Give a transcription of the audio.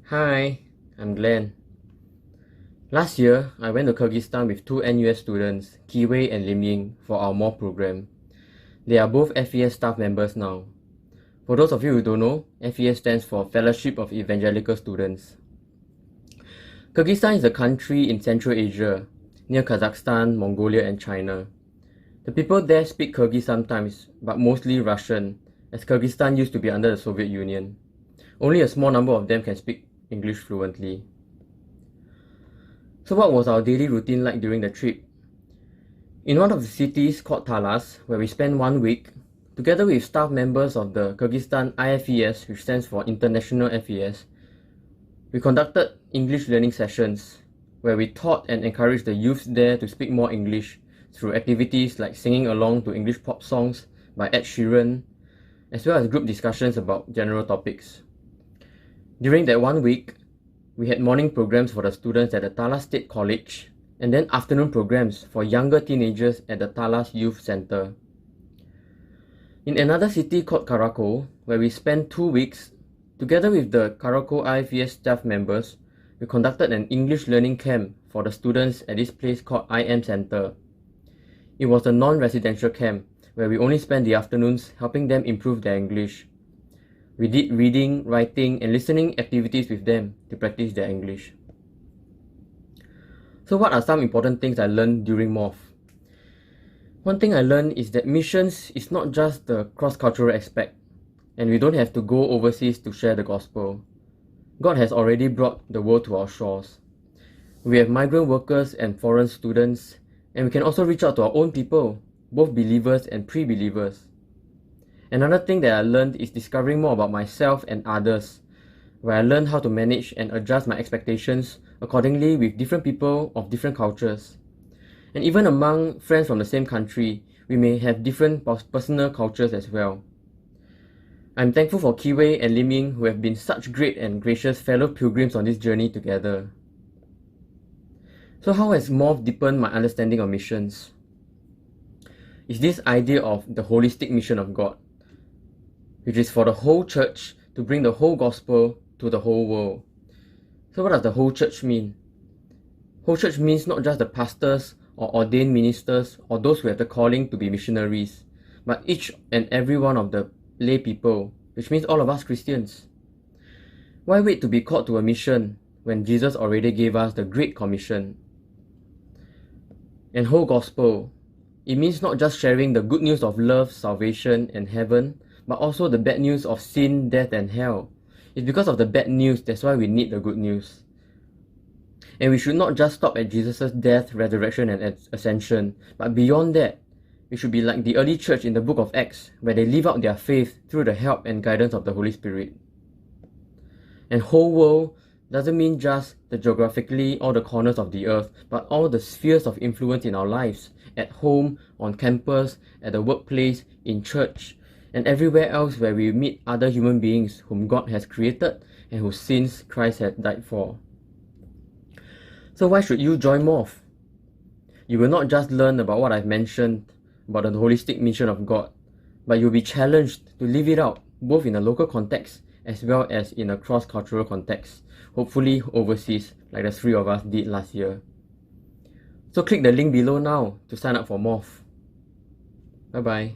Hi, I'm Glenn. Last year, I went to Kyrgyzstan with two NUS students, Kiwei and Lim Ying, for our Morph program. They are both FES staff members now. For those of you who don't know, FES stands for Fellowship of Evangelical Students. Kyrgyzstan is a country in Central Asia, near Kazakhstan, Mongolia and China. The people there speak Kyrgyz sometimes, but mostly Russian, as Kyrgyzstan used to be under the Soviet Union. Only a small number of them can speak English fluently. So what was our daily routine like during the trip? In one of the cities called Talas, where we spent 1 week, together with staff members of the Kyrgyzstan IFES, which stands for International FES, we conducted English learning sessions, where we taught and encouraged the youths there to speak more English through activities like singing along to English pop songs by Ed Sheeran, as well as group discussions about general topics. During that 1 week, we had morning programs for the students at the Talas State College, and then afternoon programs for younger teenagers at the Talas Youth Center. In another city called Karakol, where we spent 2 weeks, together with the Karakol IFES staff members, we conducted an English learning camp for the students at this place called IM Center. It was a non-residential camp, where we only spent the afternoons helping them improve their English. We did reading, writing, and listening activities with them to practice their English. So what are some important things I learned during Morph? One thing I learned is that missions is not just the cross-cultural aspect, and we don't have to go overseas to share the gospel. God has already brought the world to our shores. We have migrant workers and foreign students, and we can also reach out to our own people, both believers and pre-believers. Another thing that I learned is discovering more about myself and others, where I learned how to manage and adjust my expectations accordingly with different people of different cultures. And even among friends from the same country, we may have different personal cultures as well. I'm thankful for Kiwei and Lim Ying, who have been such great and gracious fellow pilgrims on this journey together. So how has Morph deepened my understanding of missions? It's this idea of the holistic mission of God, which is for the whole church to bring the whole gospel to the whole world. So what does the whole church mean? Whole church means not just the pastors or ordained ministers or those who have the calling to be missionaries, but each and every one of the lay people, which means all of us Christians. Why wait to be called to a mission when Jesus already gave us the Great Commission? And whole gospel, it means not just sharing the good news of love, salvation, and heaven, but also the bad news of sin, death, and hell. It's because of the bad news that's why we need the good news. And we should not just stop at Jesus' death, resurrection, and ascension, but beyond that, we should be like the early church in the book of Acts, where they live out their faith through the help and guidance of the Holy Spirit. And whole world doesn't mean just the geographically all the corners of the earth, but all the spheres of influence in our lives, at home, on campus, at the workplace, in church, and everywhere else where we meet other human beings whom God has created and whose sins Christ has died for. So why should you join Morph? You will not just learn about what I've mentioned about the holistic mission of God, but you'll be challenged to live it out, both in a local context as well as in a cross-cultural context, hopefully overseas, like the three of us did last year. So click the link below now to sign up for Morph. Bye bye.